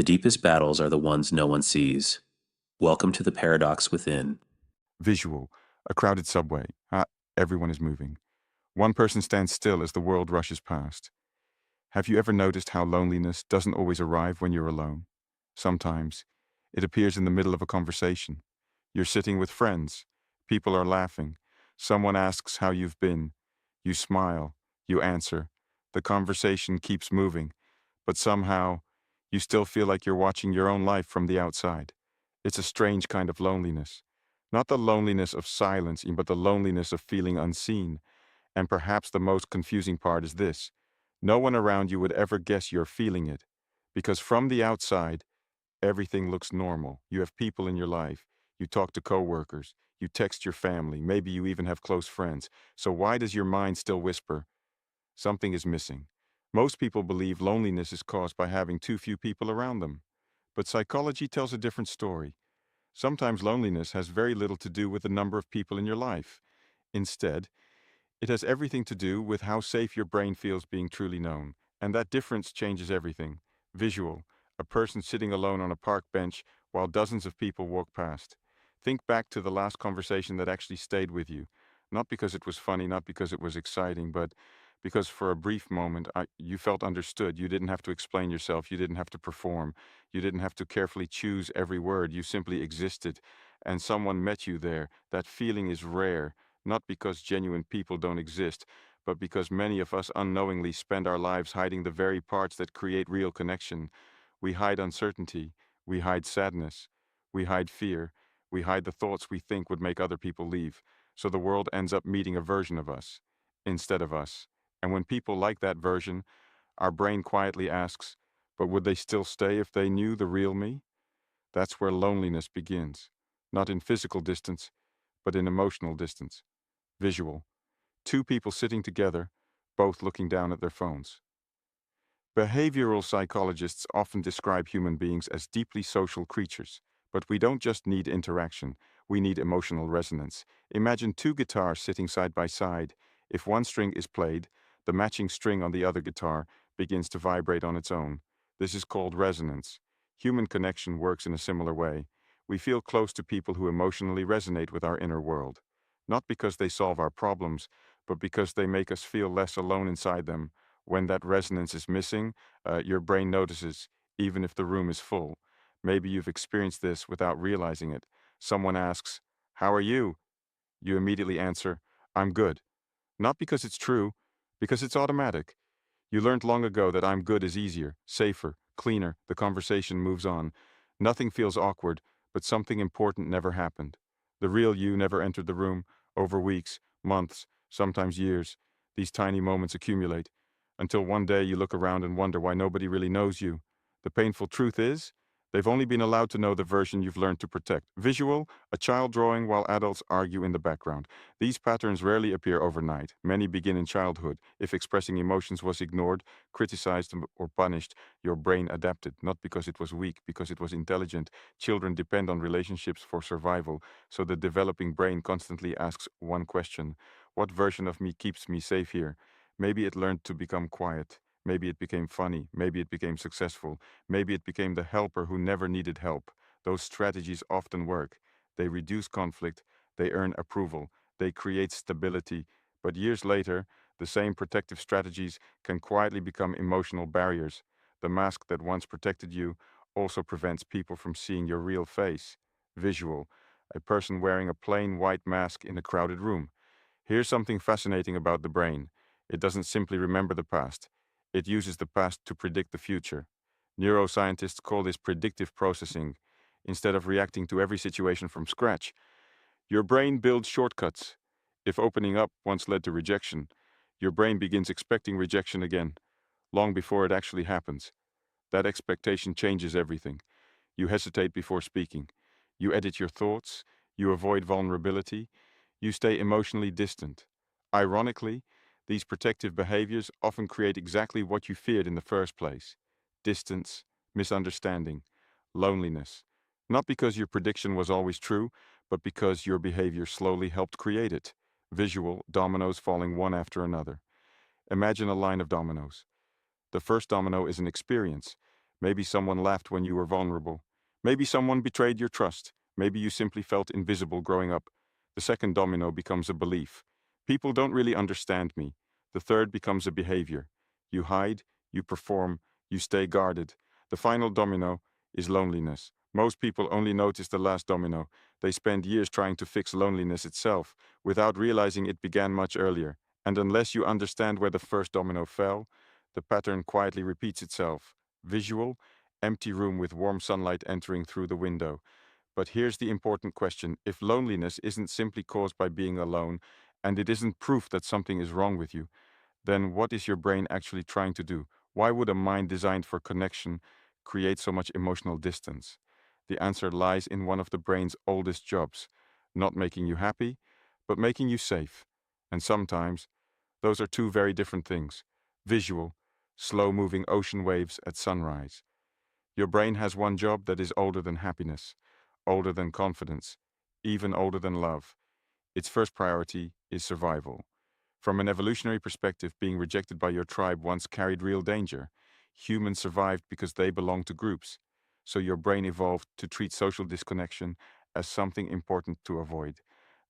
The deepest battles are the ones no one sees. Welcome to the paradox within. Visual. A crowded subway. Everyone is moving. One person stands still as the world rushes past. Have you ever noticed how loneliness doesn't always arrive when you're alone? Sometimes it appears in the middle of a conversation. You're sitting with friends. People are laughing. Someone asks how you've been. You smile. You answer. The conversation keeps moving, but somehow you still feel like you're watching your own life from the outside. It's a strange kind of loneliness. Not the loneliness of silence, but the loneliness of feeling unseen. And perhaps the most confusing part is this: no one around you would ever guess you're feeling it. Because from the outside, everything looks normal. You have people in your life. You talk to coworkers. You text your family. Maybe you even have close friends. So why does your mind still whisper, something is missing? Most people believe loneliness is caused by having too few people around them. But psychology tells a different story. Sometimes loneliness has very little to do with the number of people in your life. Instead, it has everything to do with how safe your brain feels being truly known. And that difference changes everything. Visual. A person sitting alone on a park bench while dozens of people walk past. Think back to the last conversation that actually stayed with you. Not because it was funny, not because it was exciting, but because for a brief moment you felt understood. You didn't have to explain yourself. You didn't have to perform. You didn't have to carefully choose every word. You simply existed. And someone met you there. That feeling is rare. Not because genuine people don't exist, but because many of us unknowingly spend our lives hiding the very parts that create real connection. We hide uncertainty, we hide sadness, we hide fear, we hide the thoughts we think would make other people leave. So the world ends up meeting a version of us instead of us. And when people like that version, our brain quietly asks, but would they still stay if they knew the real me? That's where loneliness begins. Not in physical distance, but in emotional distance. Visual. Two people sitting together, both looking down at their phones. Behavioral psychologists often describe human beings as deeply social creatures, but we don't just need interaction, we need emotional resonance. Imagine two guitars sitting side by side. If one string is played, the matching string on the other guitar begins to vibrate on its own. This is called resonance. Human connection works in a similar way. We feel close to people who emotionally resonate with our inner world. Not because they solve our problems, but because they make us feel less alone inside them. When that resonance is missing, your brain notices, even if the room is full. Maybe you've experienced this without realizing it. Someone asks, "How are you?" You immediately answer, "I'm good." Not because it's true, because it's automatic. You learned long ago that "I'm good" is easier, safer, cleaner. The conversation moves on. Nothing feels awkward, but something important never happened. The real you never entered the room. Over weeks, months, sometimes years, these tiny moments accumulate, until one day you look around and wonder why nobody really knows you. The painful truth is, they've only been allowed to know the version you've learned to protect. Visual, a child drawing while adults argue in the background. These patterns rarely appear overnight. Many begin in childhood. If expressing emotions was ignored, criticized, or punished, your brain adapted, not because it was weak, because it was intelligent. Children depend on relationships for survival, so the developing brain constantly asks one question: what version of me keeps me safe here? Maybe it learned to become quiet. Maybe it became funny. Maybe it became successful. Maybe it became the helper who never needed help. Those strategies often work. They reduce conflict. They earn approval. They create stability. But years later, the same protective strategies can quietly become emotional barriers. The mask that once protected you also prevents people from seeing your real face. Visual. A person wearing a plain white mask in a crowded room. Here's something fascinating about the brain. It doesn't simply remember the past. It uses the past to predict the future. Neuroscientists call this predictive processing. Instead of reacting to every situation from scratch, your brain builds shortcuts. If opening up once led to rejection, your brain begins expecting rejection again, long before it actually happens. That expectation changes everything. You hesitate before speaking. You edit your thoughts. You avoid vulnerability. You stay emotionally distant. Ironically, these protective behaviors often create exactly what you feared in the first place: distance, misunderstanding, loneliness. Not because your prediction was always true, but because your behavior slowly helped create it. Visual, dominoes falling one after another. Imagine a line of dominoes. The first domino is an experience. Maybe someone laughed when you were vulnerable. Maybe someone betrayed your trust. Maybe you simply felt invisible growing up. The second domino becomes a belief. People don't really understand me. The third becomes a behavior. You hide, you perform, you stay guarded. The final domino is loneliness. Most people only notice the last domino. They spend years trying to fix loneliness itself, without realizing it began much earlier. And unless you understand where the first domino fell, the pattern quietly repeats itself. Visual, empty room with warm sunlight entering through the window. But here's the important question. If loneliness isn't simply caused by being alone, and it isn't proof that something is wrong with you, then what is your brain actually trying to do? Why would a mind designed for connection create so much emotional distance? The answer lies in one of the brain's oldest jobs, not making you happy, but making you safe. And sometimes, those are two very different things. Visual, slow-moving ocean waves at sunrise. Your brain has one job that is older than happiness, older than confidence, even older than love. Its first priority is survival. From an evolutionary perspective, being rejected by your tribe once carried real danger. Humans survived because they belonged to groups. So your brain evolved to treat social disconnection as something important to avoid.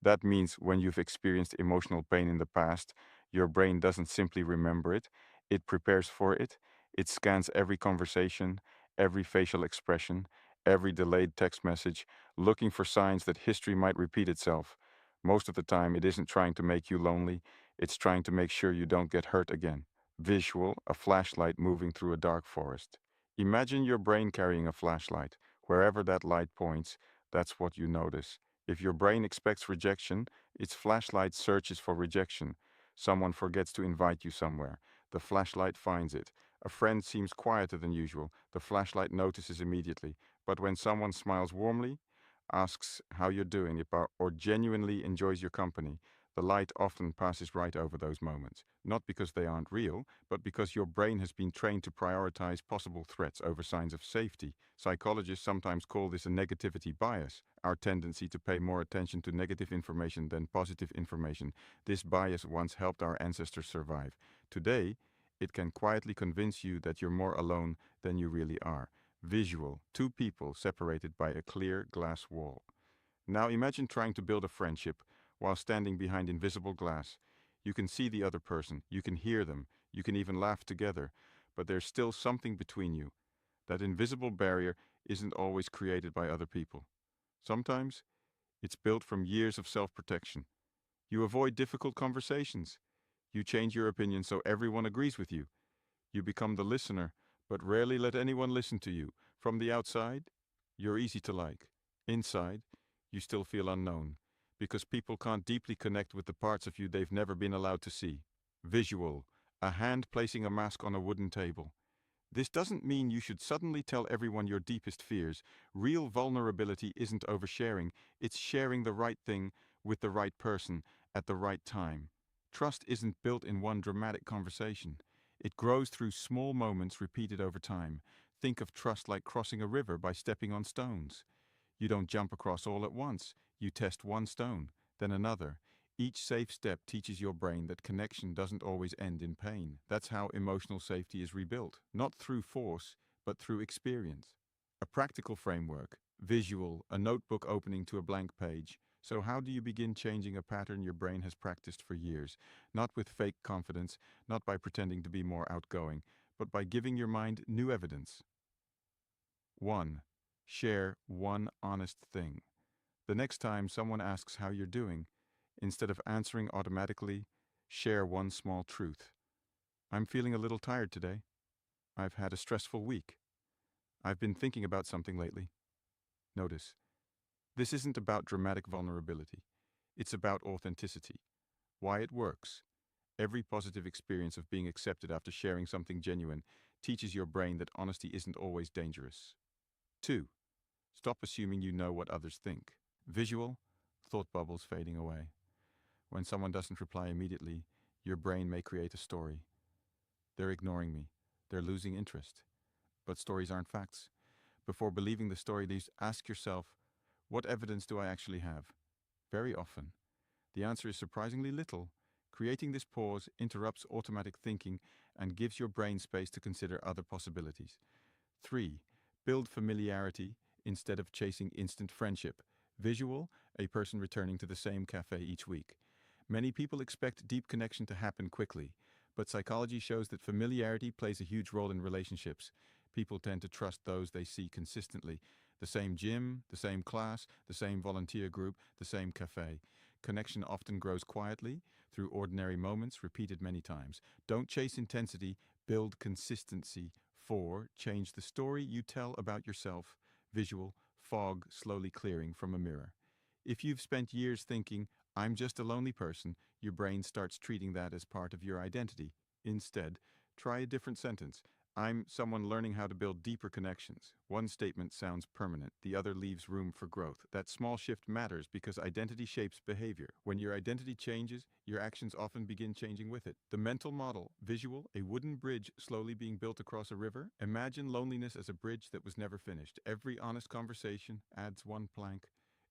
That means when you've experienced emotional pain in the past, your brain doesn't simply remember it, it prepares for it. It scans every conversation, every facial expression, every delayed text message, looking for signs that history might repeat itself. Most of the time, it isn't trying to make you lonely, it's trying to make sure you don't get hurt again. Visual, a flashlight moving through a dark forest. Imagine your brain carrying a flashlight. Wherever that light points, that's what you notice. If your brain expects rejection, its flashlight searches for rejection. Someone forgets to invite you somewhere. The flashlight finds it. A friend seems quieter than usual. The flashlight notices immediately. But when someone smiles warmly, asks how you're doing, or genuinely enjoys your company, the light often passes right over those moments. Not because they aren't real, but because your brain has been trained to prioritize possible threats over signs of safety. Psychologists sometimes call this a negativity bias, our tendency to pay more attention to negative information than positive information. This bias once helped our ancestors survive. Today, it can quietly convince you that you're more alone than you really are. Visual, two people separated by a clear glass wall. Now imagine trying to build a friendship while standing behind invisible glass. You can see the other person, you can hear them, you can even laugh together, but there's still something between you. That invisible barrier isn't always created by other people. Sometimes it's built from years of self-protection. You avoid difficult conversations. You change your opinion so everyone agrees with you. You become the listener, but rarely let anyone listen to you. From the outside, you're easy to like. Inside, you still feel unknown, because people can't deeply connect with the parts of you they've never been allowed to see. Visual, a hand placing a mask on a wooden table. This doesn't mean you should suddenly tell everyone your deepest fears. Real vulnerability isn't oversharing, it's sharing the right thing with the right person at the right time. Trust isn't built in one dramatic conversation. It grows through small moments repeated over time. Think of trust like crossing a river by stepping on stones. You don't jump across all at once. You test one stone, then another. Each safe step teaches your brain that connection doesn't always end in pain. That's how emotional safety is rebuilt, not through force, but through experience. A practical framework, visual, a notebook opening to a blank page. So how do you begin changing a pattern your brain has practiced for years? Not with fake confidence, not by pretending to be more outgoing, but by giving your mind new evidence. 1. Share one honest thing. The next time someone asks how you're doing, instead of answering automatically, share one small truth. I'm feeling a little tired today. I've had a stressful week. I've been thinking about something lately. Notice, this isn't about dramatic vulnerability. It's about authenticity. Why it works. Every positive experience of being accepted after sharing something genuine teaches your brain that honesty isn't always dangerous. 2. Stop assuming you know what others think. Visual, thought bubbles fading away. When someone doesn't reply immediately, your brain may create a story. They're ignoring me. They're losing interest. But stories aren't facts. Before believing the story, ask yourself, what evidence do I actually have? Very often, the answer is surprisingly little. Creating this pause interrupts automatic thinking and gives your brain space to consider other possibilities. 3. Build familiarity instead of chasing instant friendship. Visual, a person returning to the same cafe each week. Many people expect deep connection to happen quickly, but psychology shows that familiarity plays a huge role in relationships. People tend to trust those they see consistently. The same gym, the same class, the same volunteer group, the same cafe. Connection often grows quietly, through ordinary moments repeated many times. Don't chase intensity, build consistency. 4. Change the story you tell about yourself. Visual, fog slowly clearing from a mirror. If you've spent years thinking, I'm just a lonely person, your brain starts treating that as part of your identity. Instead, try a different sentence. I'm someone learning how to build deeper connections. One statement sounds permanent, the other leaves room for growth. That small shift matters because identity shapes behavior. When your identity changes, your actions often begin changing with it. The mental model, visual, a wooden bridge slowly being built across a river. Imagine loneliness as a bridge that was never finished. Every honest conversation adds one plank.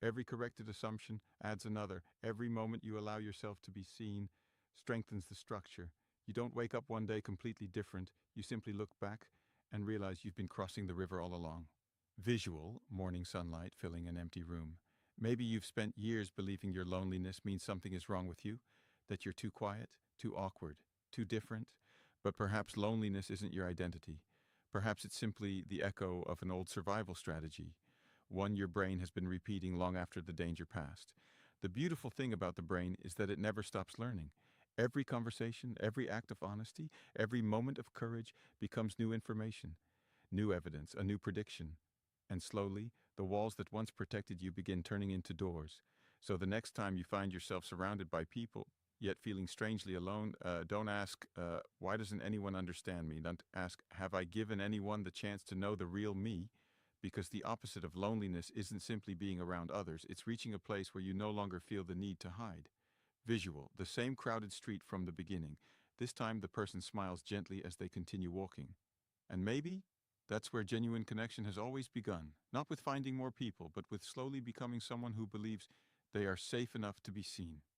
Every corrected assumption adds another. Every moment you allow yourself to be seen strengthens the structure. You don't wake up one day completely different. You simply look back and realize you've been crossing the river all along. Visual, morning sunlight filling an empty room. Maybe you've spent years believing your loneliness means something is wrong with you, that you're too quiet, too awkward, too different. But perhaps loneliness isn't your identity. Perhaps it's simply the echo of an old survival strategy, one your brain has been repeating long after the danger passed. The beautiful thing about the brain is that it never stops learning. Every conversation, every act of honesty, every moment of courage becomes new information, new evidence, a new prediction. And slowly, the walls that once protected you begin turning into doors. So the next time you find yourself surrounded by people, yet feeling strangely alone, don't ask, why doesn't anyone understand me? Don't ask, have I given anyone the chance to know the real me? Because the opposite of loneliness isn't simply being around others, it's reaching a place where you no longer feel the need to hide. Visual, the same crowded street from the beginning. This time the person smiles gently as they continue walking. And maybe that's where genuine connection has always begun, not with finding more people, but with slowly becoming someone who believes they are safe enough to be seen.